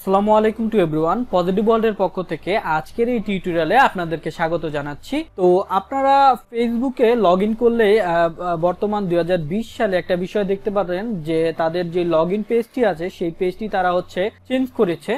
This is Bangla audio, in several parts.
আসসালামু আলাইকুম টু এভরিওয়ান, পজিটিভ ওয়ার্ল্ডের পক্ষ থেকে আজকের এই টিউটোরিয়ালে আপনাদেরকে স্বাগত জানাচ্ছি। তো আপনারা ফেসবুকে লগ ইন করলে বর্তমান 2020 সালে একটা বিষয় দেখতে পাবেন যে তাদের যে লগ ইন পেজটি আছে সেই পেজটি তারা হচ্ছে চেঞ্জ করেছে।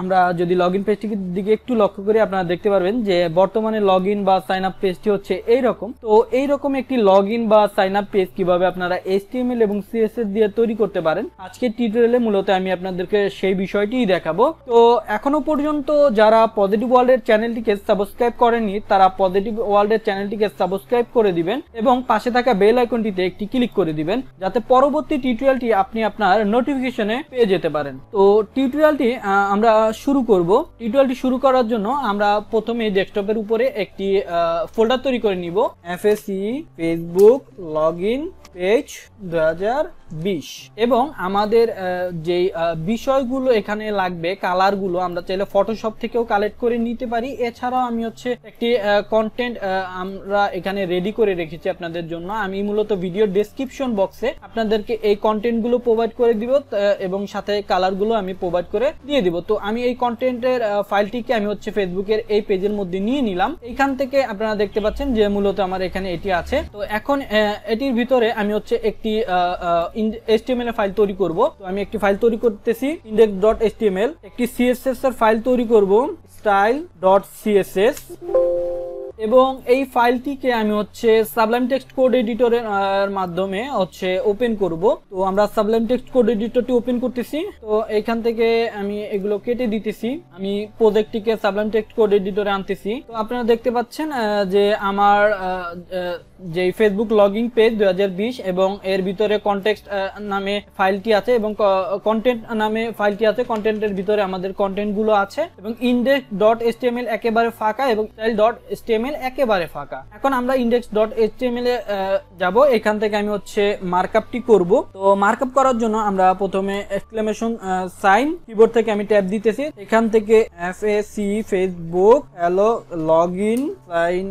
আমরা যদি লগ ইন পেজটির দিকে একটু লক্ষ্য করি আপনারা দেখতে পারবেন যে বর্তমানে লগ ইন বা সাইন আপ পেজটি হচ্ছে এইরকম। তো এইরকম একটি লগ ইন বা সাইন আপ পেজ কিভাবে আপনারা HTML এবং CSS দিয়ে তৈরি করতে পারেন, আজকের টিউটোরিয়ালে মূলত আমি আপনাদেরকে সেই বিষয়টি দেখাবো। তো এখনো পর্যন্ত যারা পজিটিভ ওয়ার্ল্ডের চ্যানেলটিকে সাবস্ক্রাইব করেনি তারা পজিটিভ ওয়ার্ল্ডের চ্যানেলটিকে সাবস্ক্রাইব করে দিবেন এবং পাশে থাকা বেল আইকনটিতে একটি ক্লিক করে দিবেন যাতে পরবর্তী টিউটোরিয়ালটি আপনি আপনার নোটিফিকেশনে পেয়ে যেতে পারেন। তো টিউটোরিয়ালটি আমরা শুরু করব। টিউটোরিয়ালটি শুরু করার জন্য আমরা প্রথমে ডেস্কটপের উপরে একটি ফোল্ডার তৈরি করে নিব, FAC ফেসবুক লগইন পেজ 2020 এবং আমাদের যে বিষয়গুলো এখানে লাগবে কালারগুলো আমরা চাইলে ফটোশপ থেকেও কালেক্ট করে নিতে পারি। এছাড়াও আমি হচ্ছে একটি কন্টেন্ট আমরা এখানে রেডি করে রেখেছি আপনাদের জন্য। আমি মূলত ভিডিও ডেসক্রিপশন বক্সে আপনাদেরকে এই কন্টেন্টগুলো প্রোভাইড করে দিব এবং সাথে কালারগুলো আমি প্রোভাইড করে দিয়ে দিব। তো আমি এই কন্টেন্টের ফাইলটিকে আমি হচ্ছে ফেসবুকের এই পেজের মধ্যে নিয়ে নিলাম। এইখান থেকে আপনারা দেখতে পাচ্ছেন যে মূলত আমার এখানে এটি আছে। তো এখন এটির ভিতরে আমি হচ্ছে একটি HTML ফাইল তৈরি করব। তো আমি একটি ফাইল তৈরি করতেছি index.html, একটি CSS এর ফাইল তৈরি করব style.css এবং এই ফাইলটিকে আমি হচ্ছে সাবলাইম টেক্সট কোড এডিটরের মাধ্যমে হচ্ছে ওপেন করব। তো আমরা সাবলাইম টেক্সট কোড এডিটরটি ওপেন করতেছি। তো এখান থেকে আমি এগুলো কেটে দিতেছি। আমি প্রজেক্টটিকে সাবলাইম টেক্সট কোড এডিটরে আনতেছি। তো আপনারা দেখতে পাচ্ছেন যে আমার যে ফেসবুক লগইন পেজ 2020 এবং এর ভিতরে কনটেক্সট নামে ফাইলটি আছে এবং কন্টেন্ট নামে ফাইলটি আছে। কন্টেন্টের ভিতরে আমাদের কন্টেন্টগুলো আছে এবং index.html একেবারে ফাঁকা এবং style.html একেবারে ফাঁকা। এখন আমরা index.html এ যাব। এখান থেকে আমি হচ্ছে মার্কআপটি করব। তো মার্কআপ করার জন্য আমরা প্রথমে এক্সক্লেমেশন সাইন কিবোর্ড থেকে আমি ট্যাব দিতেছি। এখান থেকে FAC Facebook hello login sign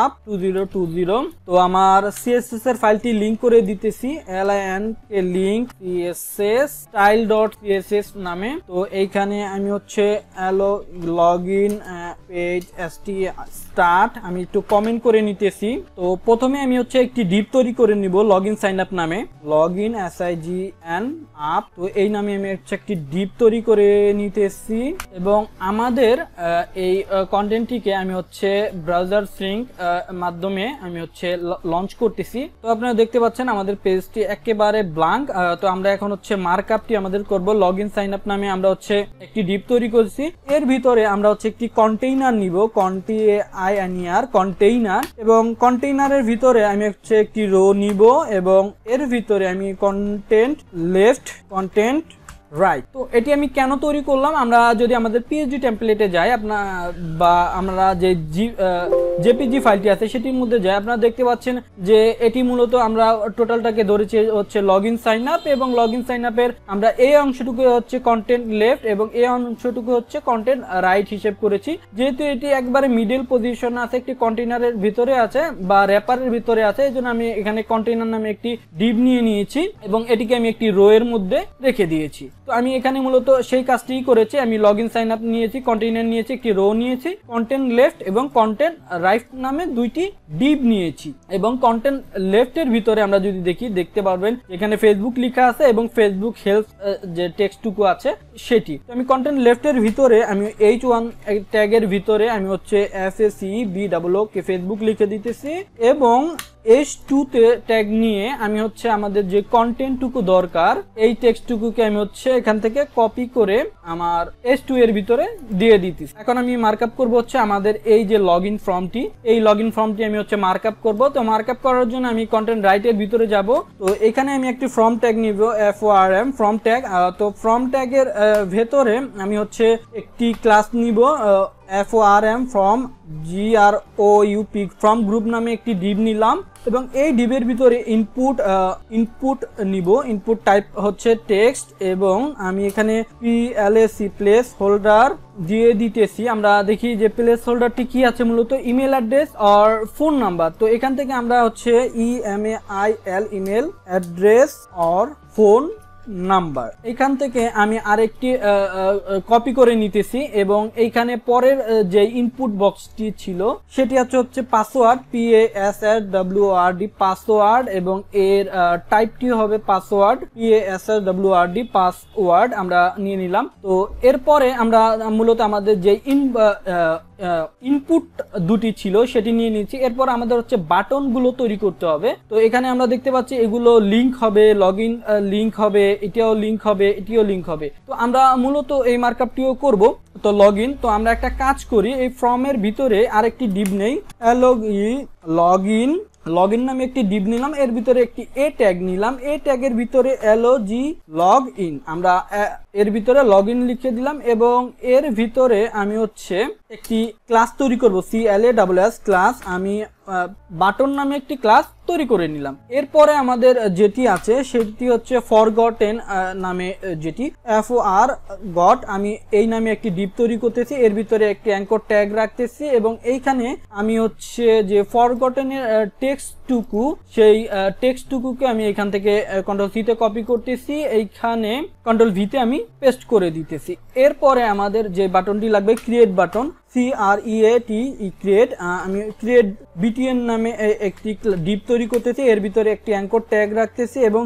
up 2020। তো আমার CSS এর ফাইলটি লিংক করে দিতেছি, LIN কে লিংক CSS style.css নামে। তো এইখানে আমি হচ্ছে হ্যালো লগইন পেজ স্টার্ট আমি একটু কমেন্ট করে নিতেছি। তো প্রথমে আমি হচ্ছে একটি ডিপ তৈরি করে নিব লগইন সাইন আপ নামে, লগইন SIGN আপ। তো এই নামে আমি হচ্ছে একটি ডিপ তৈরি করে নিতেছি এবং আমাদের এই কন্টেন্টটিকে আমি হচ্ছে ব্রাউজার সিঙ্ক মাধ্যমে আমি হচ্ছে লঞ্চ করতেছি। তো আপনারা দেখতে পাচ্ছেন আমাদের পেজটি একেবারে ব্ল্যাঙ্ক। তো আমরা এখন হচ্ছে মার্কআপটি আমাদের করব লগইন সাইন আপ নামে। আমরা হচ্ছে একটি ডিপ তৈরি করছি, এর ভিতরে আমরা হচ্ছে একটি কন্টেইনার নিব, CONTAINER কন্টেইনার, এবং কন্টেইনারের ভিতরে আমি হচ্ছে একটি রো নিব এবং এর ভিতরে আমি কন্টেন্ট লেফট কন্টেন্ট রাইট। তো এটি আমি কেন তৈরি করলাম, আমরা যদি আমাদের PHP টেমপ্লেটে যাই বা আমরা যে JPG ফাইলটি আছে সেটির মধ্যে যাই, আপনারা দেখতে পাচ্ছেন যে এটি মূলত আমরা টোটালটাকে ধরেছি হচ্ছে লগইন সাইন আপ এবং লগইন সাইন আপের আমরা এই অংশটুকু হচ্ছে কন্টেন্ট লেফট এবং এই অংশটুকু হচ্ছে কন্টেন্ট রাইট হিসেব করেছি। যেহেতু এটি একবারে মিডল পজিশন আছে, একটি কন্টেইনারের ভিতরে আছে বা র্যাপারের ভিতরে আছে, এই জন্য আমি এখানে কন্টেইনার নামে একটি ডিভ নিয়ে নিয়েছি এবং এটিকে আমি একটি রো এর মধ্যে রেখে দিয়েছি। তো আমি এখানে মূলত সেই কাজটিই করেছি। আমি লগইন সাইন আপ নিয়েছি, কন্টেইনার নিয়েছি, একটি রো নিয়েছি, কন্টেন্ট লেফট এবং কন্টেন্ট রাইট নামে দুইটি ডিভ নিয়েছি এবং কন্টেন্ট লেফটের ভিতরে আমরা যদি দেখতে পারবেন এখানে ফেসবুক লেখা আছে এবং ফেসবুক হেল্প যে টেক্সটটুকু আছে সেটি। তো আমি কন্টেন্ট লেফটের ভিতরে আমি H1 ট্যাগের ভিতরে আমি হচ্ছে FACBOO কে ফেসবুক লিখে দিতেছি এবং H2 তে ট্যাগ নিয়ে আমি হচ্ছে আমাদের যে কন্টেন্টটুকু দরকার এই টেক্সটটুকুকে আমি হচ্ছে এখান থেকে কপি করে আমার H2 এর ভিতরে দিয়ে দিতেছি। এখন আমি মার্কআপ করব হচ্ছে আমাদের এই যে লগইন ফর্মটি, এই লগইন ফর্মটি আমি হচ্ছে মার্কআপ করব। তো মার্কআপ করার জন্য আমি কন্টেন্ট রাইটের ভিতরে যাব। তো এখানে আমি একটি ফর্ম ট্যাগ নিব, FORM ফর্ম ট্যাগ। তো ফর্ম ট্যাগের ভেতরে আমি হচ্ছে একটি ক্লাস নিব FORM from GROUP from group নামে একটি ডিভ নিলাম এবং এই ডিভের ভিতরে ইনপুট নিব। ইনপুট টাইপ হচ্ছে টেক্সট এবং আমি এখানে PLAC প্লেস হোল্ডার দিয়ে দিতেছি। আমরা দেখি যে প্লেস হোল্ডারটি কি আছে, মূলত ইমেল অ্যাড্রেস আর ফোন নাম্বার। তো এখান থেকে আমরা হচ্ছে EMAIL ইমেল অ্যাড্রেস আর ফোন নাম্বার। এখান থেকে আমি আরেকটি কপি করে নিতেছি এবং এইখানে পরের যে ইনপুট বক্সটি ছিল সেটি হচ্ছে পাসওয়ার্ড, PASSWORD পাসওয়ার্ড, এবং এর টাইপটি হবে পাসওয়ার্ড, PASSWORD পাসওয়ার্ড আমরা নিয়ে নিলাম। তো এরপরে আমরা মূলত আমাদের যে ইনপুট দুটি ছিল সেটি নিয়ে নিচ্ছি। এরপর আমাদের হচ্ছে বাটনগুলো তৈরি করতে হবে। তো এখানে আমরা দেখতে পাচ্ছি এগুলো লিংক হবে, লগইন লিংক হবে, এটিও লিংক হবে, এটিও লিংক হবে। তো আমরা মূলত এই মার্কআপটিও করব। তো লগইন, তো আমরা একটা কাজ করি, এই ফর্মের ভিতরে আরেকটি ডিভ নেই, লগইন নামে একটি ডিভ নিলাম, এর ভিতরে একটি এ ট্যাগ নিলাম, এ ট্যাগের ভিতরে লগ ইন, আমরা এর ভিতরে লগইন লিখে দিলাম এবং এর ভিতরে আমি হচ্ছে একটি ক্লাস তৈরি করব, CLASS ক্লাস। আমি বাটন নামে একটি ক্লাস তৈরি করে নিলাম। এরপরে আমাদের যেটি আছে সেটি হচ্ছে ফরগটেন নামে, যেটি FOR আমি এই নামে একটি ডিভ তৈরি করতেছি, এর ভিতরে একটি অ্যাঙ্কর ট্যাগ রাখতেছি এবং এইখানে আমি হচ্ছে যে ফরগটেনের টেক্সটটুকু, সেই টেক্সটটুকুকে আমি এখান থেকে কন্ট্রোল সি তে কপি করতেছি, এইখানে কন্ট্রোল ভি তে আমি পেস্ট করে দিতেছি। এরপরে আমাদের যে বাটনটি লাগবে ক্রিয়েট বাটন, ক্রিয়েট, আমি ক্রিয়েট BTN নামে একটি ডিভ তৈরি করতেছি, এর ভিতরে একটি অ্যাঙ্কর ট্যাগ রাখতেছি এবং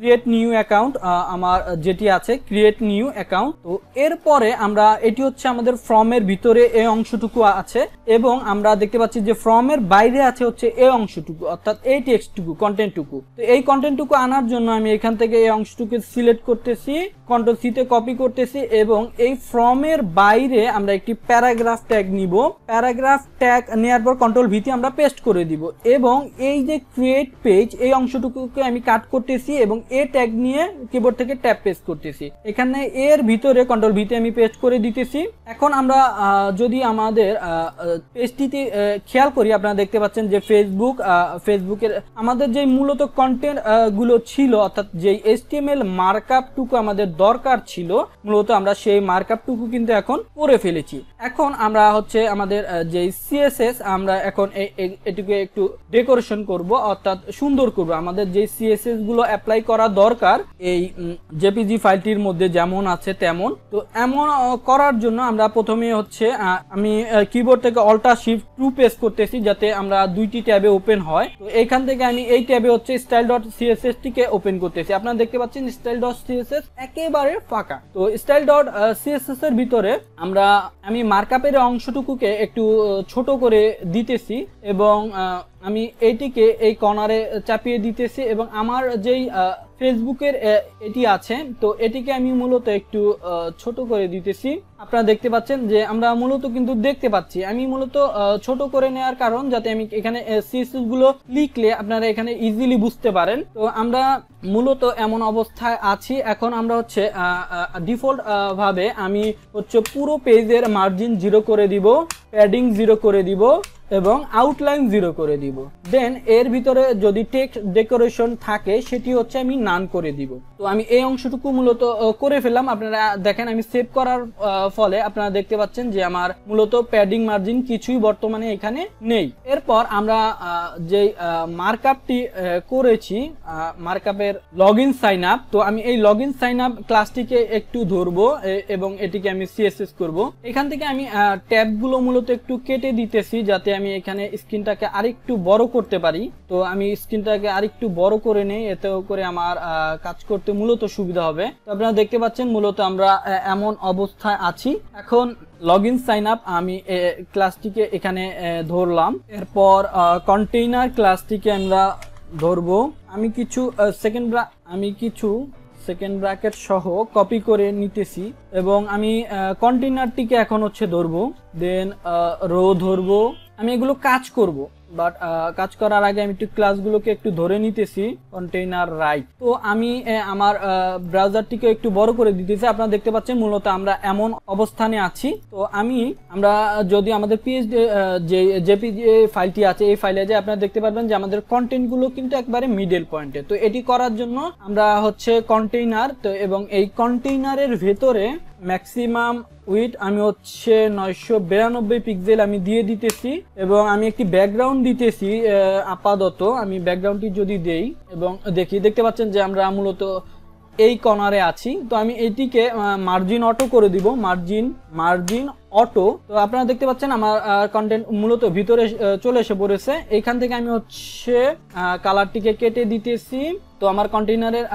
ক্রিয়েট নিউ অ্যাকাউন্ট, আমার যেটি আছে ক্রিয়েট নিউ অ্যাকাউন্ট। তো এরপরে আমরা এটি হচ্ছে আমাদের ফর্মের ভিতরে এই অংশটুকু আছে এবং আমরা দেখতে পাচ্ছি যে ফর্মের বাইরে আছে হচ্ছে এই অংশটুকু, অর্থাৎ এই টেক্সটটুকু, কন্টেন্টটুকু। তো এই কন্টেন্টটুকু আনার জন্য আমি এখান থেকে এই অংশটুকু সিলেক্ট করতেছি, কন্ট্রোল সি তে কপি করতেছি এবং এই ফর্মের বাইরে আমরা একটি প্যারাগ্রাফ ট্যাগ নিব। প্যারাগ্রাফ ট্যাগ নেওয়ার পর কন্ট্রোল ভি তে আমরা পেস্ট করে দিব এবং এই যে ক্রিয়েট পেজ, এই অংশটুকুকে আমি কাট করতেছি এবং এ ট্যাগ নিয়ে কিবোর্ড থেকে ট্যাব পেস্ট করতেছি। এখানে এর ভিতরে কন্ট্রোল ভি তে আমি পেস্ট করে দিতেছি। এখন আমরা যদি আমাদের পেজটিতে খেয়াল করি, আপনারা দেখতে পাচ্ছেন যে ফেসবুকের আমাদের যে মূলত কন্টেন্ট গুলো ছিল, অর্থাৎ যে HTML মার্কআপটুকু আমাদের দরকার ছিল, মূলত আমরা সেই মার্কআপটুকু কিন্তু এখন করে ফেলেছি। এখন আমরা হচ্ছে আমাদের যে CSS, আমরা এখন এটিকে একটু ডেকোরেশন করব, অর্থাৎ সুন্দর করব। আমাদের যে CSS গুলো অ্যাপ্লাই করা দরকার এই জেপিজি ফাইলটির মধ্যে যেমন আছে তেমন, তো এমন করার জন্য আমরা প্রথমে হচ্ছে আমি কিবোর্ড থেকে Alt+Shift+2 প্রেস করতেছি যাতে আমরা দুইটি ট্যাবে ওপেন হয়। তো এইখান থেকে আমি এই ট্যাবে হচ্ছে style.css টিকে ওপেন করতেছি। আপনারা দেখতে পাচ্ছেন style.css একেবারে ফাঁকা। তো style.css এর ভিতরে আমি মার্কআপের অংশটুকুকে একটু ছোট করে দিতেছি এবং আমি এইটিকে এই কর্নারে চাপিয়ে দিতেছি এবং আমার যেই ফেসবুকের এটি আছে, তো এটিকে আমি মূলত একটু ছোট করে দিতেছি। আপনারা দেখতে পাচ্ছেন যে আমরা মূলত কিন্তু দেখতে পাচ্ছি, আমি মূলত ছোট করে নেওয়ার কারণ যাতে আমি এখানে CSS গুলো লিখলে আপনারা এখানে ইজিলি বুঝতে পারেন। তো আমরা মূলত এমন অবস্থায় আছি। এখন আমরা হচ্ছে ডিফল্ট ভাবে আমি হচ্ছে পুরো পেজের মার্জিন 0 করে দিব, প্যাডিং 0 করে দিব এবং আউটলাইন 0 করে দিব। দেন এর ভিতরে যদি টেক্সট ডেকোরেশন থাকে সেটি হচ্ছে আমি নান করে দিব। তো আমি এই অংশটুকু মূলত করে ফেললাম। আপনারা দেখেন আমি সেভ করার ফলে আপনারা দেখতে পাচ্ছেন যে আমার মূলত প্যাডিং মার্জিন কিছুই বর্তমানে এখানে নেই। এরপর আমরা যে মার্কআপটি করেছি, মার্কআপের লগইন সাইন আপ, তো আমি এই লগইন সাইন আপ ক্লাসটিকে একটু ধরবো এবং এটিকে আমি CSS করব। এখান থেকে আমি ট্যাবগুলো মূলত একটু কেটে দিতেছি যাতে আমি এখানে স্ক্রিনটাকে আরেকটু বড় করতে পারি। তো আমি স্ক্রিনটাকে আরেকটু বড় করে নেই, এতে করে আমার কাজ করতে মূলত সুবিধা হবে। তো আপনারা দেখতে পাচ্ছেন মূলত আমরা এমন অবস্থায় আছি। এখন লগইন সাইন আপ আমি ক্লাসটিকে এখানে ধরলাম। এরপর কন্টেইনার ক্লাসটিকে আমরা ধরবো। আমি কিছু সেকেন্ড ব্র্যাকেট সহ কপি করে নিতেছি এবং আমি কন্টেইনারটিকে এখন হচ্ছে ধরবো, দেন রো ধরবো। আমি এগুলো কাজ করব, বাট কাজ করার আগে আমি একটু ক্লাসগুলোকে একটু ধরে নিতেছি। কন্টেইনার রাইট, তো আমি আমার ব্রাউজারটিকে একটু বড় করে দিতেছি। আপনারা দেখতে পাচ্ছেন মূলত আমরা এমন অবস্থানে আছি। তো আমরা যদি আমাদের যে জেপিজি ফাইলটি আছে এই ফাইলে যে আপনারা দেখতে পারবেন যে আমাদের কন্টেন্টগুলো কিন্তু একবারে মিডল পয়েন্টে। তো এটি করার জন্য আমরা হচ্ছে কন্টেইনার, তো এবং এই কন্টেইনারের ভেতরে ম্যাক্সিমাম উইথ আমি হচ্ছে 992 পিক্সেল আমি দিয়ে দিতেছি এবং আমি একটি ব্যাকগ্রাউন্ড দিতেছি। আপাতত আমি ব্যাকগ্রাউন্ডটি যদি দেই এবং দেখতে পাচ্ছেন যে আমরা মূলত এই কর্নারে আছি। তো আমি এটিকে মার্জিন অটো করে দিব, মার্জিন অটো। তো আপনারা দেখতে পাচ্ছেন আমার কন্টেন্ট মূলত ভিতরে চলে এসে পড়েছে। এইখান থেকে আমি হচ্ছে কালারটিকে কেটে দিতেছি। তো আমার কন্টেইনারের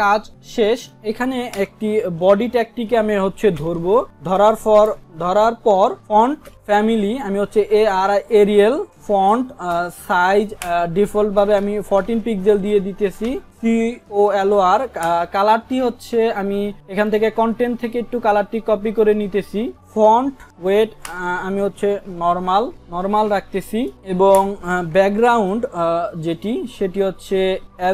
কাজ শেষ। এখানে একটি বডি ট্যাগটিকে আমি হচ্ছে ধরবো, ধরার পর ফন্ট ফ্যামিলি আমি হচ্ছে এরিয়াল ফন্ট সাইজ ডিফল্ট ভাবে আমি 14 পিক্সেল দিয়ে দিতেছি। COLOR কালারটি হচ্ছে আমি এখান থেকে কন্টেন্ট থেকে একটু কালারটি কপি করে নিতেছি। ফন্ট ওয়েট আমি হচ্ছে নরমাল রাখতেছি এবং ব্যাকগ্রাউন্ড সেটি হচ্ছে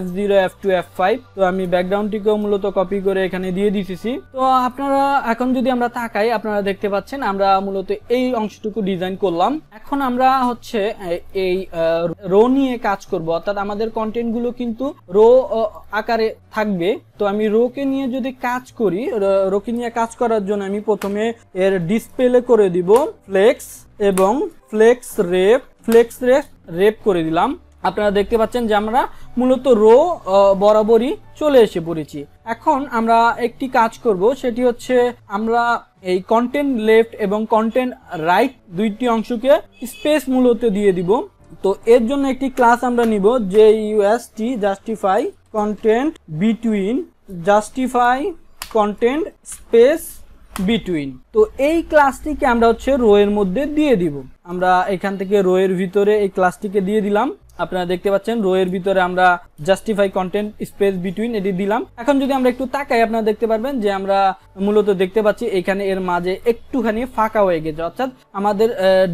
F0 F2 F5। তো আমি ব্যাকগ্রাউন্ডটিকেও মূলত কপি করে এখানে দিয়ে দিতেছি। তো আপনারা এখন যদি আমরা তাকাই আপনারা দেখতে পাচ্ছেন আমরা মূলত এই অংশটুকু ডিজাইন করলাম। এখন আমরা হচ্ছে এই রো নিয়ে কাজ করব, অর্থাৎ আমাদের কন্টেন্ট গুলো কিন্তু রো আকারে থাকবে। তো আমি রোকে নিয়ে যদি কাজ করি, রোকে নিয়ে কাজ করার জন্য আমি প্রথমে এর ডিসপ্লে করে দিব ফ্লেক্স এবং ফ্লেক্স রেপ করে দিলাম। আপনারা দেখতে পাচ্ছেন যে আমরা মূলত রো বরাবরই চলে এসে পড়েছি। এখন আমরা একটি কাজ করব, সেটি হচ্ছে আমরা এই কন্টেন্ট লেফট এবং কন্টেন্ট রাইট দুইটি অংশকে স্পেস মূলত দিয়ে দিব। তো এর জন্য একটি ক্লাস আমরা নিব, JUST justify content between, justify content space between. তো এই ক্লাসটিকে আমরা হচ্ছে রো এর মধ্যে দিয়ে দিব। আমরা এখান থেকে রো এর ভিতরে এই ক্লাসটিকে দিয়ে দিলাম। আপনারা দেখতে পাচ্ছেন রো এর ভিতরে আমরা জাস্টিফাই কন্টেন্ট স্পেস বিটুইন এটি দিলাম। এখন যদি আমরা একটু তাকাই আপনারা দেখতে পারবেন যে আমরা মূলত দেখতে পাচ্ছি এখানে এর মাঝে একটুখানি ফাঁকা হয়ে গেছে, অর্থাৎ আমাদের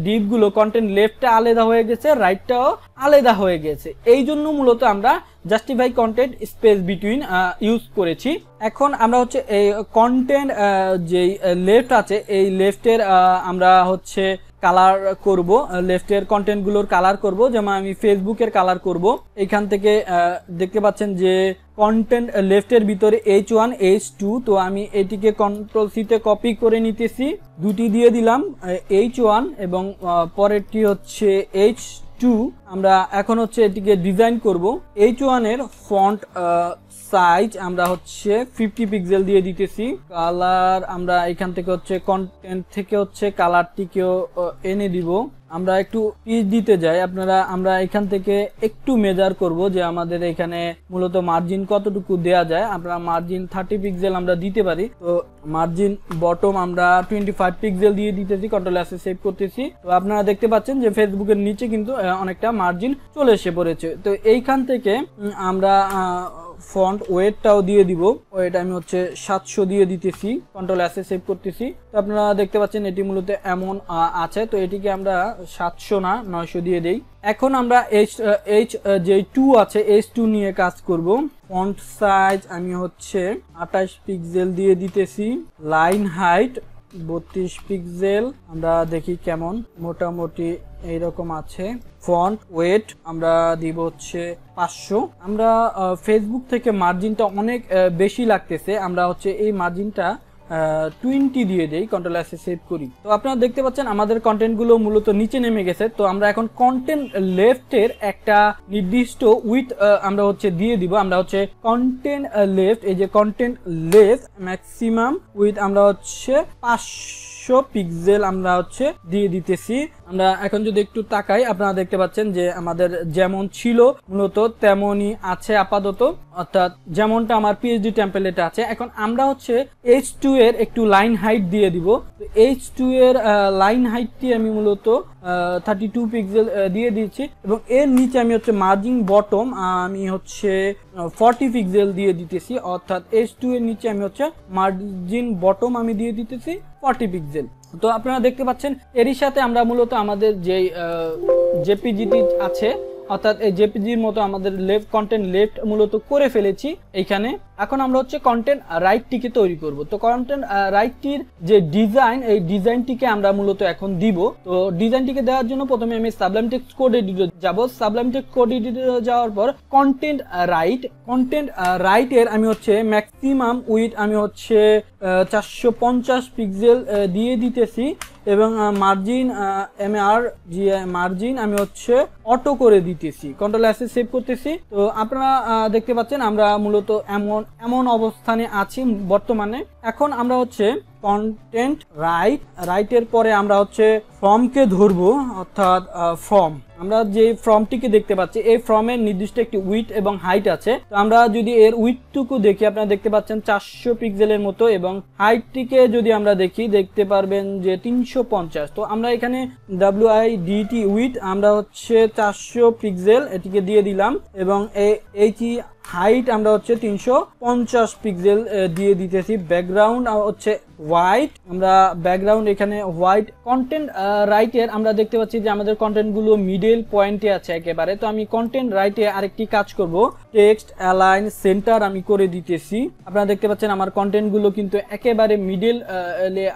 ডিপগুলো কন্টেন্ট লেফটটা আলাদা হয়ে গেছে, রাইটটাও আলাদা হয়ে গেছে। এই জন্য মূলত আমরা justify content space between use করেছি। এখন আমরা হচ্ছে এই কন্টেন্ট যেই লেফট আছে এই লেফটের আমরা হচ্ছে কালার করব, লেফটের কন্টেন্ট গুলোর কালার করব, যেমন আমি ফেসবুকের কালার করব। এখান থেকে দেখতে পাচ্ছেন যে কন্টেন্ট লেফটের ভিতরে H1 H2। তো আমি এটিকে কন্ট্রোল C তে কপি করে নিতেছি, দুটি দিয়ে দিলাম H1 এবং পরেরটি হচ্ছে H2। আমরা এখন হচ্ছে এটিকে ডিজাইন করব। H1 এর ফন্ট সাইজ আমরা হচ্ছে 50 পিক্সেল দিয়ে দিতেছি। কালার আমরা এখান থেকে হচ্ছে কন্টেন্ট থেকে হচ্ছে কালারটিকেও এনে দিব। আমরা একটু পিচ দিতে যাই, আমরা এখান থেকে একটু মেজার করব যে আমাদের এখানে মূলত মার্জিন কতটুকু দেয়া যায়। আমরা মার্জিন 30 পিক্সেল আমরা দিতে পারি। তো মার্জিন বটম আমরা 25 পিক্সেল দিয়ে দিতেছি, কন্ট্রোল S সেভ করতেছি। তো আপনারা দেখতে পাচ্ছেন যে ফেসবুকের নিচে কিন্তু অনেকটা মার্জিন চলে এসে পড়েছে। তো এইখান থেকে আমরা ফন্ট ওয়েটটাও দিয়ে দিব, ওয়েট আমি হচ্ছে 700 দিয়ে দিতেছি, কন্ট্রোল S সেভ করতেছি। তো আপনারা দেখতে পাচ্ছেন এটি মূলত এমন আছে। তো এটিকে আমরা 700 না 900 দিয়ে দেই। এখন আমরা যে 2 আছে H2 নিয়ে কাজ করব। ফন্ট সাইজ আমি হচ্ছে 28 পিক্সেল দিয়ে দিতেছি, লাইন হাইট 32 পিক্সেল। আমরা দেখি কেমন, মোটামুটি এইরকম আছে। ফন্ট ওয়েট আমরা দিব হচ্ছে 500। আমরা ফেসবুক থেকে মার্জিনটা অনেক বেশি লাগতেছে, আমরা হচ্ছে এই মার্জিনটা 20 দিয়ে দেই, কন্ট্রোল S সেভ করি। তো আপনারা দেখতে পাচ্ছেন আমাদের কন্টেন্ট গুলো মূলত নিচে নেমে গেছে। তো আমরা এখন কন্টেন্ট লেফটের একটা নির্দিষ্ট উইথ আমরা হচ্ছে দিয়ে দিব। আমরা হচ্ছে কন্টেন্ট লেফট, এই যে কন্টেন্ট লেফট ম্যাক্সিমাম উইথ আমরা হচ্ছে 500 পিক্সেল আমরা হচ্ছে দিয়ে দিতেছি। আমরা এখন যদি একটু তাকাই আপনারা দেখতে পাচ্ছেন যে আমাদের যেমন ছিল মূলত তেমনই আছে আপাতত, অর্থাৎ যেমনটা আমার PhD টেমপ্লেটে আছে। এখন আমরা হচ্ছে H2 এর একটু লাইন হাইট দিয়ে দিব। তো H2 এর লাইন হাইটটি আমি মূলত 32 পিক্সেল দিয়ে দিচ্ছি এবং এর নিচে আমি হচ্ছে মার্জিন বটম আমি হচ্ছে 40 পিক্সেল দিয়ে দিতেছি, অর্থাৎ H2 এর নিচে আমি হচ্ছে মার্জিন বটম আমি দিয়ে দিতেছি 40 পিক্সেল। তো আপনারা দেখতে পাচ্ছেন এরই সাথে আমরা মূলত আমাদের যে জেপিজিটি আছে, অর্থাৎ এই জেপিজির মতো আমাদের লেফট কন্টেন্ট লেফট মূলত করে ফেলেছি এইখানে। এখন আমরা হচ্ছে কন্টেন্ট রাইটটিকে তৈরি করব। তো কন্টেন্ট রাইটটির যে ডিজাইন, এই ডিজাইনটিকে আমরা মূলত এখন দিব। তো ডিজাইনটিকে দেওয়ার জন্য প্রথমে আমি সাবলাইম টেক্সট কোড এডিটর যাব। সাবলাইম টেক্সট কোড এডিটর যাওয়ার পর কন্টেন্ট রাইটের আমি হচ্ছে ম্যাক্সিমাম উইথ আমি হচ্ছে 450 পিক্সেল দিয়ে দিতেছি এবং মার্জিন মার্জিন আমি হচ্ছে অটো করে দিতেছি, কন্ট্রোল এস সেভ করতেছি। তো আপনারা দেখতে পাচ্ছেন আমরা মূলত এমন অবস্থানে আছি বর্তমানে। এখন আমরা হচ্ছে কন্টেন্ট রাইটের পরে আমরা হচ্ছে ফর্মকে ধরবো, অর্থাৎ ফর্ম। আমরা যে ফর্মটিকে দেখতে পাচ্ছি এই ফর্মের নির্দিষ্ট একটি উইথ এবং হাইট আছে। তো আমরা যদি এর উইথটুকু দেখি, আপনারা দেখতে পাচ্ছেন 400 পিক্সেলের মতো এবং হাইটটিকে যদি আমরা দেখতে পারবেন যে 350। তো আমরা এখানে WIDT উইথ আমরা হচ্ছে 400 পিক্সেল এটিকে দিয়ে দিলাম এবং হাইট আমরা হচ্ছে 350 পিক্সেল দিয়ে দিতেছি। ব্যাকগ্রাউন্ড হচ্ছে হোয়াইট, আমরা ব্যাকগ্রাউন্ড এখানে হোয়াইট। কন্টেন্ট রাইটের আমরা দেখতে পাচ্ছি যে আমাদের কন্টেন্টগুলো মিডল পয়েন্টে আছে একেবারে। তো আমি কন্টেন্ট রাইটে আরেকটি কাজ করব, টেক্সট অ্যালাইন সেন্টার আমি করে দিতেছি। আপনারা দেখতে পাচ্ছেন আমার কন্টেন্টগুলো কিন্তু একেবারে মিডল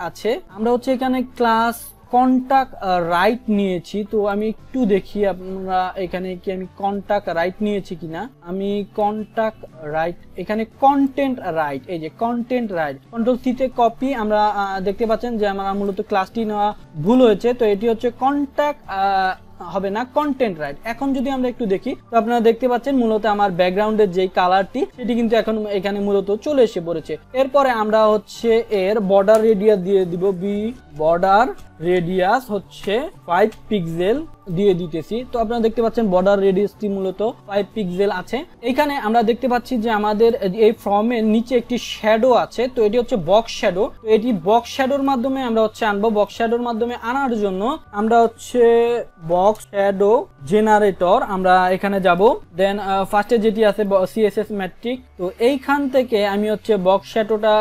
আছে। আমরা হচ্ছে এখানে ক্লাস কন্টাক্ট রাইট নিয়েছি। তো আমি একটু দেখি আপনারা এখানে কি আমি কন্টাক্ট রাইট নিয়েছি কিনা। আমি কন্টাক্ট রাইট এখানে কন্টেন্ট রাইট, এই যে কন্টেন্ট রাইট, কন্ট্রোল সি তে কপি। আমরা দেখতে পাচ্ছেন যে আমার মূলত ক্লাসটি নেওয়া ভুল হয়েছে। তো এটি হচ্ছে কন্টাক্ট হবে না, কন্টেন্ট রাইট। এখন যদি আমরা একটু দেখি তো আপনারা দেখতে পাচ্ছেন মূলত আমার ব্যাকগ্রাউন্ডের যেই কালারটি সেটি কিন্তু এখন এখানে মূলত চলে এসে পড়েছে। এরপরে আমরা হচ্ছে এর বর্ডার রেডিয়াস দিয়ে দিব, বর্ডার রেডিয়াস হচ্ছে 5 পিক্সেল দিয়ে দিতেছি। তো আপনারা দেখতে পাচ্ছেন বর্ডার রেডিয়াসটি মূলত 5 পিক্সেল আছে। এখানে আমরা দেখতে পাচ্ছি যে আমাদের এই ফর্মের নিচে একটি শ্যাডো আছে। তো এটি হচ্ছে বক্স শ্যাডো। তো এটি বক্স শ্যাডোর মাধ্যমে আমরা হচ্ছে আনবো। বক্স শ্যাডোর মাধ্যমে আনার জন্য আমরা হচ্ছে বক্স শ্যাডো জেনারেটর আমরা এখানে যাব। দেন ফার্স্টে যেটি আছে CSS ম্যাট্রিক। তো এইখান থেকে আমি হচ্ছে বক্স শ্যাডোটা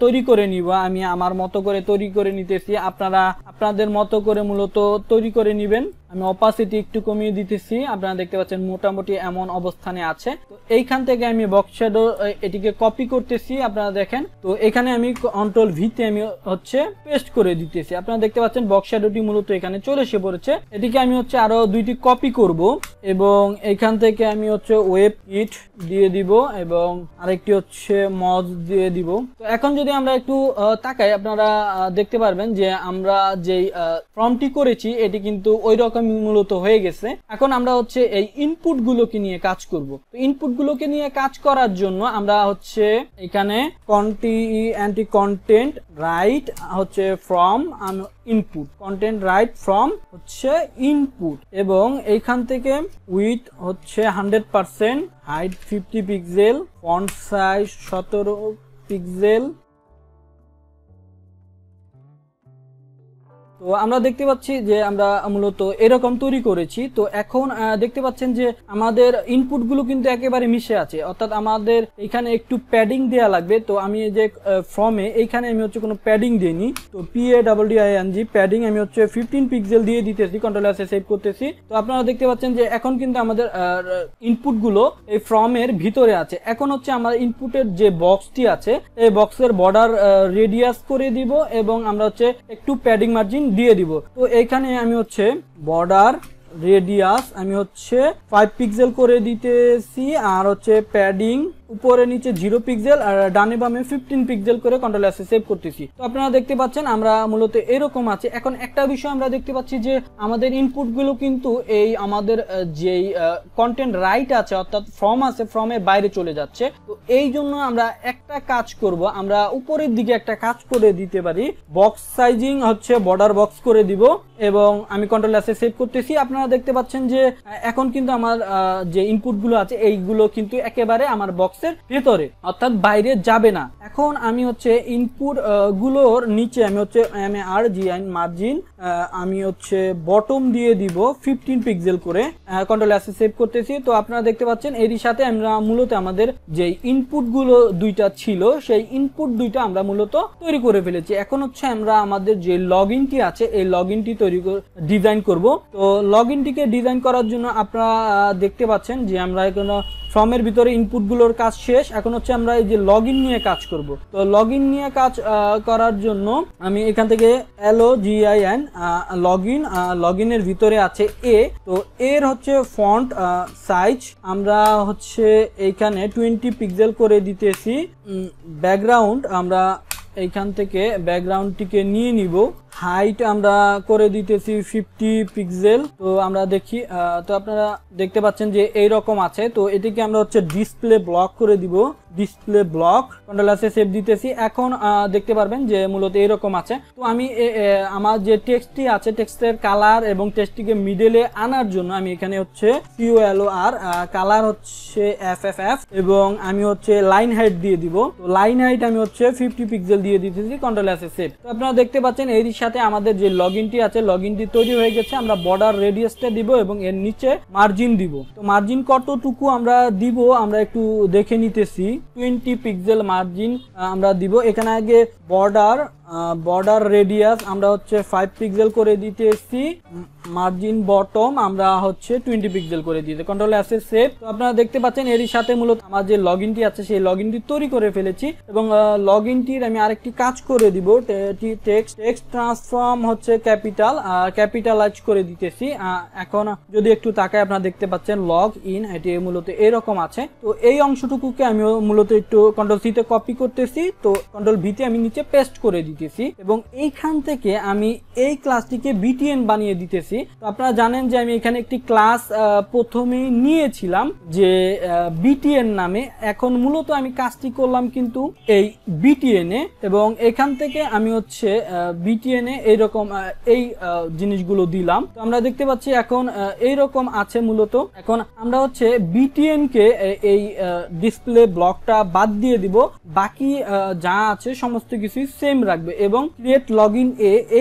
তৈরি করে নিব। আমি আমার মতো করে তৈরি করে নিতেছি, আপনারা আপনাদের মতো করে মূলত তৈরি করে নেবেন। আমি অপাসিটি একটু কমিয়ে দিতেছি, আপনারা দেখতে পাচ্ছেন মোটামুটি এমন অবস্থানে আছে। তো এইখান থেকে আমি বক্স শ্যাডো এটিকে কপি করতেছি, আপনারা দেখেন। তো এখানে আমি কন্ট্রোল ভি তে আমি হচ্ছে পেস্ট করে দিতেছি। আপনারা দেখতে পাচ্ছেন বক্স শ্যাডোটি মূলত এখানে চলে এসে পড়েছে। এটিকে আমি হচ্ছে আরো দুইটি কপি করব এবং এখান থেকে আমি হচ্ছে ওয়েব কিট দিয়ে দিব এবং আরেকটি হচ্ছে মজ দিয়ে দিব। তো এখন যদি আমরা একটু তাকাই, আপনারা দেখতে পারবেন যে আমরা যেই ফর্মটি করেছি এটি কিন্তু ওই রকম মূলত হয়ে গেছে। এখন আমরা হচ্ছে এই ইনপুট গুলোকে নিয়ে কাজ করব। তো ইনপুট গুলোকে নিয়ে কাজ করার জন্য আমরা হচ্ছে এখানে কন্টেন্ট রাইট হচ্ছে from input, content right from হচ্ছে ইনপুট এবং এইখান থেকে উইথ হচ্ছে 100%, height 50 pixel, font size 17 pixel. তো আমরা দেখতে পাচ্ছি যে আমরা মূলত এরকম তৈরি করেছি। তো এখন দেখতে পাচ্ছেন যে আমাদের ইনপুটগুলো কিন্তু একেবারে মিশে আছে, অর্থাৎ আমাদের এখানে একটু প্যাডিং দেওয়া লাগবে। তো আমি যে ফর্মে এইখানে আমি হচ্ছে কোনো প্যাডিং দিইনি। তো PADDING প্যাডিং আমি হচ্ছে 15 পিক্সেল দিয়ে দিতেছি, কন্ট্রোল এস সেভ করতেছি। তো আপনারা দেখতে পাচ্ছেন যে এখন কিন্তু আমাদের ইনপুটগুলো এই ফর্মের ভিতরে আছে। এখন হচ্ছে আমার ইনপুটের যে বক্সটি আছে এই বক্সের বর্ডার রেডিয়াস করে দিব এবং আমরা হচ্ছে একটু প্যাডিং মার্জিন দিয়ে দিব। তো এখানে আমি হচ্ছে বর্ডার রেডিয়াস আমি হচ্ছে 5 পিক্সেল করে দিতেছি আর হচ্ছে প্যাডিং উপরে নিচে 0 পিক্সেল আর ডানে বামে 15 পিক্সেল করে কন্ট্রোল এস সেভ করতেছি। তো আপনারা দেখতে পাচ্ছেন আমরা মূলত এরকম আছে। এখন একটা বিষয় আমরা দেখতে পাচ্ছি যে আমাদের ইনপুটগুলো কিন্তু এই আমাদের যেই কন্টেন্ট রাইট আছে অর্থাৎ ফর্ম আছে ফর্মের বাইরে চলে যাচ্ছে। তো এই জন্য আমরা একটা কাজ করব, আমরা উপরের দিকে একটা কাজ করে দিতে পারি, বক্স সাইজিং হচ্ছে বর্ডার বক্স করে দিব এবং আমি কন্ট্রোল এস সেভ করতেছি। আপনারা দেখতে পাচ্ছেন যে এখন কিন্তু আমার যে ইনপুটগুলো আছে এইগুলো কিন্তু একেবারে আমার বক্স ভেতরে অর্থাৎ বাইরে যাবে না। এখন আমি হচ্ছে ইনপুট গুলোর নিচে আমি হচ্ছে মার্জিন আমি হচ্ছে বটম দিয়ে দিব 15 পিক্সেল করে, কন্ট্রোল এস সেভ করতেছি। তো আপনারা দেখতে পাচ্ছেন এরই সাথে আমরা মূলত আমাদের যে ইনপুট গুলো দুইটা ছিল সেই ইনপুট দুইটা আমরা মূলত তৈরি করে ফেলেছি। এখন হচ্ছে আমরা আমাদের যে লগইনটি আছে এই লগইনটি ডিজাইন করব। তো লগইনটিকে ডিজাইন করার জন্য আপনারা দেখতে পাচ্ছেন যে আমরা এখানে ফর্মের ভিতরে ইনপুটগুলোর কাজ শেষ। এখন হচ্ছে আমরা এই যে লগইন নিয়ে কাজ করব। তো লগইন নিয়ে কাজ করার জন্য আমি এখান থেকে LOGIN লগইনের ভিতরে আছে তো এর হচ্ছে ফন্ট সাইজ আমরা হচ্ছে এইখানে 20 পিক্সেল করে দিতেছি। ব্যাকগ্রাউন্ড আমরা এইখান থেকে ব্যাকগ্রাউন্ডটিকে নিয়ে নিব, হাইট আমরা করে দিতেছি 50 পিক্সেল। তো আমরা দেখি, তো আপনারা দেখতে পাচ্ছেন যে এই রকম আছে। তো এটিকে আমরা হচ্ছে ডিসপ্লে ব্লক করে দিব, display block, control S save দিতেছি। এখন দেখতে পারবেন যে মূলত এইরকম আছে। তো আমি আমার যে টেক্সটটি আছে, টেক্সটের কালার এবং টেক্সটটিকে মিডলে আনার জন্য আমি এখানে হচ্ছে COLOR, কালার হচ্ছে FFF এবং আমি হচ্ছে লাইন হাইট দিয়ে দিব। তো লাইন হাইট আমি হচ্ছে 50 পিক্সেল দিয়ে দিতেছি, কন্ট্রোল এস সেভ। তো আপনারা দেখতে পাচ্ছেন এর সাথে আমাদের যে লগইনটি আছে, লগইনটি তৈরি হয়ে গেছে। আমরা বর্ডার রেডিয়াসটা দিব এবং এর নিচে মার্জিন দিব। তো মার্জিন কতটুকু আমরা দিব আমরা একটু দেখে নিতেছি। 20 পিক্সেল মার্জিন আমরা দিব। এখানে আগে বর্ডার রেডিয়াস আমরা হচ্ছে 5 পিক্সেল করে দিতেছি, মার্জিন বটম আমরা হচ্ছে 20 পিক্সেল করে দিতে, কন্ট্রোল এস সেভ। তো আপনারা দেখতে পাচ্ছেন এরই সাথে মূলত আমার যে লগইনটি আছে সেই লগইনটি তৈরি করে ফেলেছি এবং লগইনটির আমি আরেকটি কাজ করে দিব, টেক্সট ট্রান্সফর্ম হচ্ছে ক্যাপিটালাইজ করে দিতেছি। এখন যদি একটু তাকায় আপনারা দেখতে পাচ্ছেন লগ ইন, এটি মূলত এরকম আছে। তো এই অংশটুকুকে আমি মূলত একটু কন্ট্রোল সি তে কপি করতেছি, তো কন্ট্রোল ভি তে আমি নিচে পেস্ট করে দিতেছি এবং এইখান থেকে আমি এই ক্লাসটিকে BTN বানিয়ে দিতেছি। তো আপনারা জানেন যে আমি এখানে একটি ক্লাস প্রথমে নিয়েছিলাম যে BTN নামে। এখন মূলত আমি কাজটি করলাম কিন্তু এই BTN এ এবং এখান থেকে আমি হচ্ছে BTN এ এইরকম এই জিনিসগুলো দিলাম। তো আমরা দেখতে পাচ্ছি এখন এইরকম আছে মূলত। এখন আমরা হচ্ছে BTN কে এই ডিসপ্লে ব্লকটা বাদ দিয়ে দিব, বাকি যা আছে সমস্ত কিছু সেম রাখবে এবং ক্রিয়েট লগইন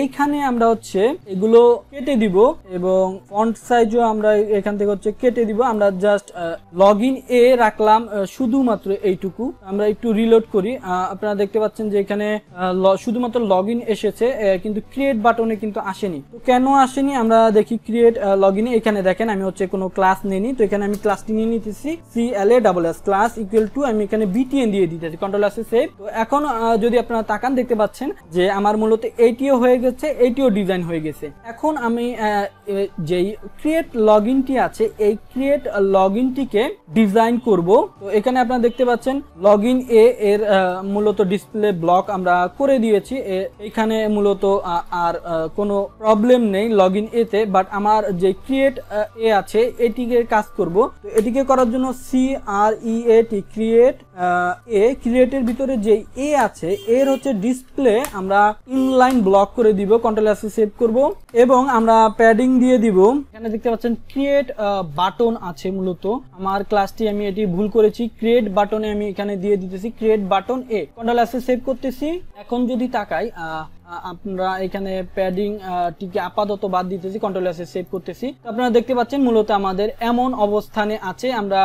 এইখানে আমরা হচ্ছে এগুলো কেটে দিব এবং ফন্ট সাইজও আমরা এখান থেকে হচ্ছে কেটে দিব। আমরা জাস্ট লগইন রাখলাম শুধুমাত্র এইটুকু। আমরা একটু রিলোড করি, আপনারা দেখতে পাচ্ছেন যে এখানে শুধুমাত্র লগইন এসেছে কিন্তু ক্রিয়েট বাটনে কিন্তু আসেনি। তো কেন আসেনি আমরা দেখি। ক্রিয়েট লগইনে এখানে দেখেন আমি হচ্ছে কোনো ক্লাস নেইনি, তো এখানে আমি ক্লাসটি নিয়ে নিতেছি CLASS ক্লাস ইকুয়াল টু আমি এখানে BTN দিয়ে দিতেছি, কন্ট্রোল এস সেভ। তো এখন যদি আপনারা তাকান দেখতে পাচ্ছেন যে আমার মূলত এইটিও হয়ে গেছে, এইটিও ডিজাইন হয়ে গেছে। এখন আমি যেই ক্রিয়েট লগইনটি আছে এই ক্রিয়েট লগইনটিকে ডিজাইন করব। তো এখানে আপনারা দেখতে পাচ্ছেন লগইন এর মূলত ডিসপ্লে ব্লক আমরা করে দিয়েছি। এখানে মূলত আর কোনো প্রবলেম নেই লগইন তে, বাট আমার যে ক্রিয়েট আছে এটিকে কাজ করব। তো এটিকে করার জন্য CREAT ক্রিয়েটের ভিতরে যে আছে এর হচ্ছে ডিসপ্লে আমরা ইনলাইন ব্লক করে দিব, কন্ট্রোল এস সেভ করব এবং আমরা প্যাডিং দিয়ে দিব। এখানে দেখতে পাচ্ছেন ক্রিয়েট বাটন আছে। মূলত আমার ক্লাসটি আমি এটি ভুল করেছি, ক্রিয়েট বাটনে আমি এখানে দিয়ে দিতেছি create button control S save করতেছি। এখন যদি তাকাই আপনারা এখানে প্যাডিং টিকে আপাতত বাদ দিতেছি, কন্ট্রোল এস সেভ করতেছি। তো আপনারা দেখতে পাচ্ছেন মূলত আমাদের এমন অবস্থানে আছে। আমরা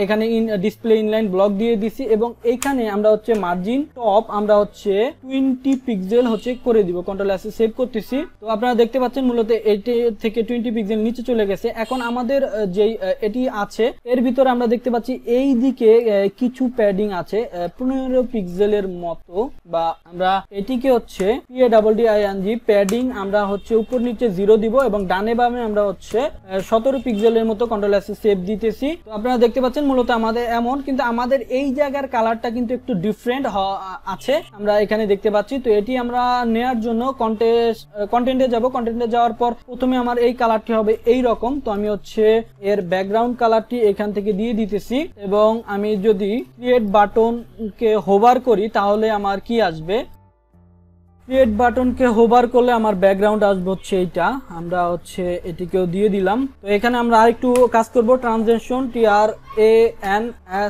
এখানে ডিসপ্লে ইনলাইন ব্লক দিয়ে দিছি এবং এখানে আমরা হচ্ছে মার্জিন টপ আমরা হচ্ছে 20 পিক্সেল হচ্ছে করে দিব, কন্ট্রোল এস সেভ করতেছি। তো আপনারা দেখতে পাচ্ছেন মূলত এটি থেকে 20 পিক্সেল নিচে চলে গেছে। এখন আমাদের যেই এটি আছে এর ভিতরে আমরা দেখতে পাচ্ছি এই দিকে কিছু প্যাডিং আছে 15 পিক্সেলের মতো, বা আমরা এটিকে হচ্ছে PADDING প্যাডিং আমরা হচ্ছে উপর নিচে 0 দিব এবং ডানে বামে আমরা হচ্ছে 17 পিক্সেলের মতো, কন্ট্রোল এস সেভ দিতেছি। তো আপনারা দেখতে পাচ্ছেন মূলত আমাদের এমন, কিন্তু আমাদের এই জায়গার কালারটা কিন্তু একটু ডিফারেন্ট আছে আমরা এখানে দেখতে পাচ্ছি। তো এটি আমরা নেয়ার জন্য কন্টেন্টে যাব। কন্টেন্টে যাওয়ার পর প্রথমে আমার এই কালারটি হবে এই রকম। তো আমি হচ্ছে এর ব্যাকগ্রাউন্ড কালারটি এখান থেকে দিয়ে দিতেছি এবং আমি যদি ক্রিয়েট বাটনকে হোভার করি তাহলে আমার কি আসবে, ক্রিয়েট বাটনকে হোভার করলে আমার ব্যাকগ্রাউন্ড আসবে হচ্ছে এইটা। আমরা হচ্ছে এটিকেও দিয়ে দিলাম। তো এখানে আমরা আরেকটু কাজ করব, ট্রানজিশন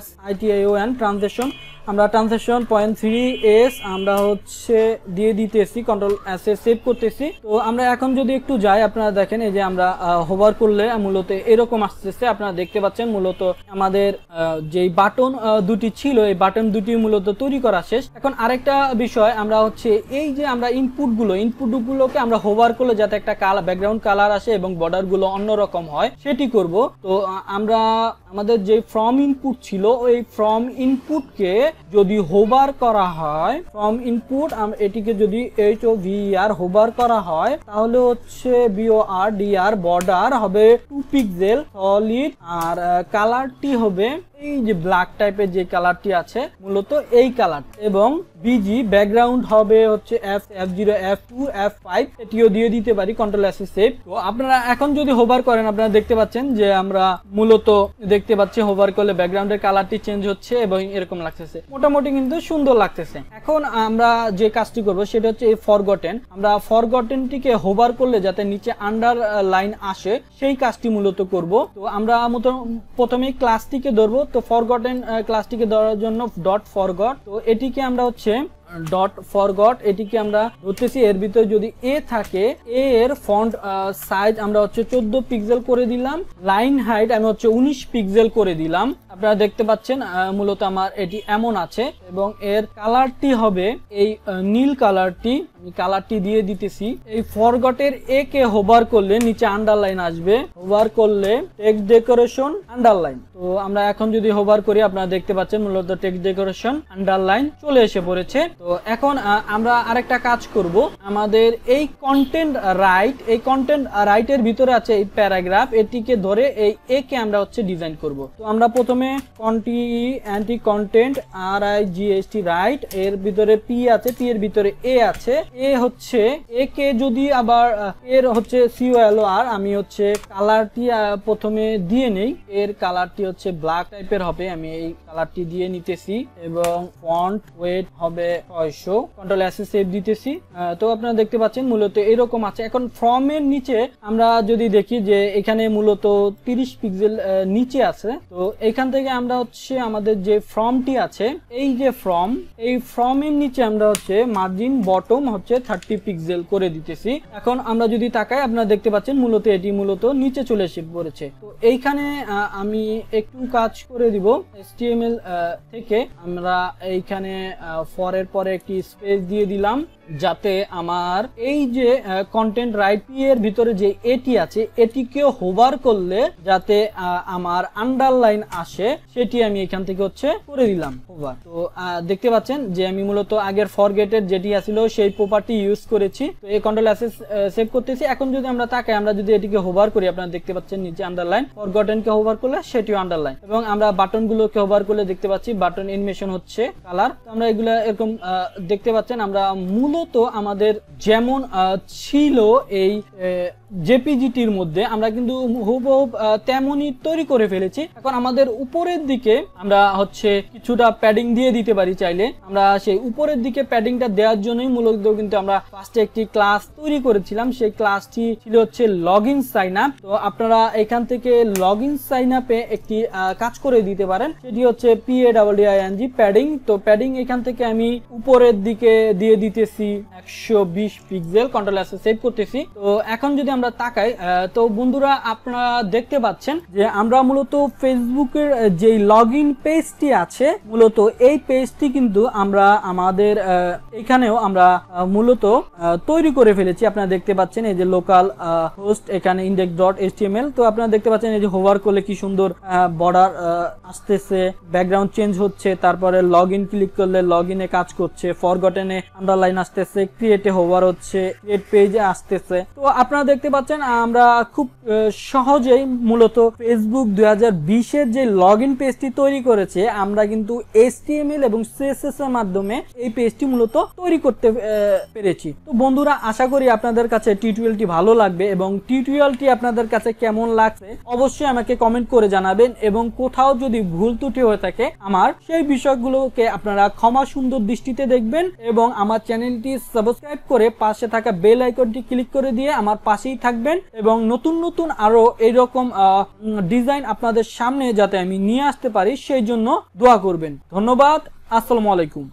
TRANSITION ট্রানজিশন আমরা ট্রানজেকশন 0.3s আমরা হচ্ছে দিয়ে দিতেছি, কন্ট্রোল এস এ সেভ করতেছি। তো আমরা এখন যদি একটু যাই, আপনারা দেখেন এই যে আমরা হোভার করলে মূলত এরকম আসতেছে। আপনারা দেখতে পাচ্ছেন মূলত আমাদের যেই বাটন দুটি ছিল এই বাটন দুটি মূলত তৈরি করা শেষ। এখন আরেকটা বিষয়, আমরা হচ্ছে এই যে আমরা ইনপুটগুলোকে আমরা হোভার করলে যাতে একটা ব্যাকগ্রাউন্ড কালার আসে এবং বর্ডার গুলো অন্যরকম হয় সেটি করব। তো আমরা আমাদের যে ফ্রম ইনপুট ছিল ওই ফ্রম ইনপুটকে যদি হোভার করা হয়, ফ্রম ইনপুট এটিকে যদি HOVER হোভার করা হয় তাহলে হচ্ছে BORDR বর্ডার হবে 2 পিক্সেল সলিড, আর কালারটি হবে এই যে ব্ল্যাক টাইপের যে কালারটি আছে মূলত এই কালার, এবং BG ব্যাকগ্রাউন্ড হবে হচ্ছে F0 F2 F5 এটিও দিয়ে দিতে পারি, কন্ট্রোল এস সেভ। তো আপনারা এখন যদি হোভার করেন আপনারা দেখতে পাচ্ছেন যে আমরা মূলত দেখতে পাচ্ছি হোভার করলে ব্যাকগ্রাউন্ডের কালারটি চেঞ্জ হচ্ছে এবং এরকম লাগতেছে, মোটামুটি কিন্তু সুন্দর লাগতেছে। এখন আমরা যে কাজটি করব সেটা হচ্ছে এই ফরগটেন, আমরা ফরগটেনটিকে হোভার করলে যাতে নিচে আন্ডার লাইন আসে সেই কাজটি মূলত করব। তো আমরা প্রথমে ক্লাসটিকে ধরবো। তো ফরগটেন ক্লাসটিকে ধরার জন্য ডট ফরগট, তো এটিকে আমরা হচ্ছে ডট ফরগট এটিকে আমরা ধরতেছি। এর ভিতরে যদি এ থাকে এ এর ফন্ট সাইজ আমরা হচ্ছে 14 পিক্সেল করে দিলাম, লাইন হাইট আমি হচ্ছে 19 পিক্সেল করে দিলাম। আপনারা দেখতে পাচ্ছেন মূলত আমার এটি এমন আছে, এবং এর কালারটি হবে এই নীল কালারটি, আমি কালারটি দিয়ে দিতেছি। এই ফরগটের এ কে হোভার করলে নিচে আন্ডারলাইন আসবে, হোভার করলে টেক্সট ডেকোরেশন আন্ডারলাইন। তো আমরা এখন যদি হোভার করি আপনারা দেখতে পাচ্ছেন মূলত টেক্সট ডেকোরেশন আন্ডারলাইন চলে এসে পড়েছে। তো এখন আমরা আরেকটা কাজ করব, আমাদের এই কন্টেন্ট রাইটের ভিতরে আছে এই প্যারাগ্রাফ, এটিকে ধরে এই এ কে আমরা হচ্ছে ডিজাইন করব। তো আমরা প্রথমে কন্টেন্ট RIGST রাইট, এর ভিতরে পি আছে, পি এর ভিতরে এ আছে, এ হচ্ছে এ কে যদি আবার এর হচ্ছে COLOR আমি হচ্ছে কালারটি প্রথমে দিয়ে নেই, এর কালারটি হচ্ছে ব্ল্যাক টাইপের হবে, আমি এই কালারটি দিয়ে নিতেছি এবং ফন্ট ওয়েট হবে 600, কন্ট্রোল এস সেভ দিতেছি। তো আপনারা দেখতে পাচ্ছেন মূলত এরকম আছে। এখন ফ্রম এর নিচে আমরা যদি দেখি যে এখানে মূলত 30 পিক্সেল নিচে আছে, তো এখান থেকে আমরা হচ্ছে আমাদের যে ফ্রমটি আছে এই যে এই ফ্রম এর নিচে আমরা হচ্ছে মার্জিন বটম হচ্ছে 30 পিক্সেল করে দিতেছি। এখন আমরা যদি তাকাই আপনারা দেখতে পাচ্ছেন মূলত এটি মূলত নিচে চলে এসে পড়েছে। তো এইখানে আমি একটু কাজ করে দিব, HTML থেকে আমরা এইখানে ফরের পরে একটি স্পেস দিয়ে দিলাম যাতে আমার এই যে কন্টেন্ট রাইট পি এর ভিতরে যে এটি আছে এটিকেও হোভার করলে যাতে আমার আন্ডারলাইন আসে সেটি আমি এখান থেকে হচ্ছে করে দিলাম হোভার। তো দেখতে পাচ্ছেন যে আমি মূলত আগের ফরগেটের যেটি আছিল সেই প্রপার্টি ইউজ করেছি। তো এই কন্ট্রোল এস সেভ করতেছি। এখন যদি আমরা তাকাই, আমরা যদি এটিকে হোভার করি আপনারা দেখতে পাচ্ছেন নিচে আন্ডারলাইন, ফরগটেনকে হোভার করলে সেটিও আন্ডারলাইন, এবং আমরা বাটনগুলোকে হোভার করলে দেখতে পাচ্ছি বাটন অ্যানিমেশন হচ্ছে কালার। তো আমরা এগুলা এরকম দেখতে পাচ্ছেন। আমরা মূলত আমাদের যেমন ছিল এই জেপিজিটির মধ্যে আমরা কিন্তু হুবহু তেমনই তৈরি করে ফেলেছি। এখন আমাদের উপরের দিকে আমরা হচ্ছে কিছুটা প্যাডিং দিয়ে দিতে পারি চাইলে। আমরা সেই উপরের দিকে প্যাডিংটা দেওয়ার জন্যই মূলত কিন্তু আমরা ফার্স্টে একটি ক্লাস তৈরি করেছিলাম, সেই ক্লাসটি ছিল হচ্ছে লগইন সাইন আপ। তো আপনারা এখান থেকে লগইন সাইন আপে একটি কাজ করে দিতে পারেন, সেটি হচ্ছে PADDING প্যাডিং। তো প্যাডিং এখান থেকে আমি উপরের দিকে দিয়ে দিতেছি 120 পিক্সেল, কন্ট্রোল এস সেভ করতেছি। তো এখন যদি আমরা তাকাই, তো বন্ধুরা আপনারা দেখতে পাচ্ছেন যে আমরা মূলত ফেসবুকের যে লগইন পেজটি আছে মূলত এই পেজটি কিন্তু আমরা আমাদের এখানেও আমরা মূলত তৈরি করে ফেলেছি। আপনারা দেখতে পাচ্ছেন এই যে লোকাল হোস্ট, এখানে index.html। তো আপনারা দেখতে পাচ্ছেন এই যে হোভার করলে কি সুন্দর বর্ডার আসতেছে, ব্যাকগ্রাউন্ড চেঞ্জ হচ্ছে, তারপরে লগইন ক্লিক করলে লগইনে কাজ করছে, ফরগটেনে আন্ডারলাইন আসতেছে, ক্রিয়েটে হোভার হচ্ছে, ক্রিয়েট পেজে আসতেছে। তো আপনারা দেখতে পাচ্ছেন আমরা খুব সহজেই মূলত ফেসবুক 2020 এর যে লগইন পেজটি তৈরি করেছে আমরা কিন্তু HTML এবং CSS এর মাধ্যমে এই পেজটি মূলত তৈরি করতে পেরেছি। তো বন্ধুরা আশা করি আপনাদের কাছে টিউটোরিয়ালটি ভালো লাগবে, এবং টিউটোরিয়ালটি আপনাদের কাছে কেমন লাগছে অবশ্যই আমাকে কমেন্ট করে জানাবেন, এবং কোথাও যদি ভুল ত্রুটি হয়ে থাকে আমার সেই বিষয়গুলোকে আপনারা ক্ষমা সুন্দর দৃষ্টিতে দেখবেন, এবং আমার চ্যানেলটি সাবস্ক্রাইব করে পাশে থাকা বেল আইকনটি ক্লিক করে দিয়ে আমার পাশেই থাকবেন এবং নতুন নতুন আরো এইরকম ডিজাইন আপনাদের সামনে যাতে আমি নিয়ে আসতে পারি সেই জন্য দোয়া করবেন। ধন্যবাদ। আসসালামু আলাইকুম।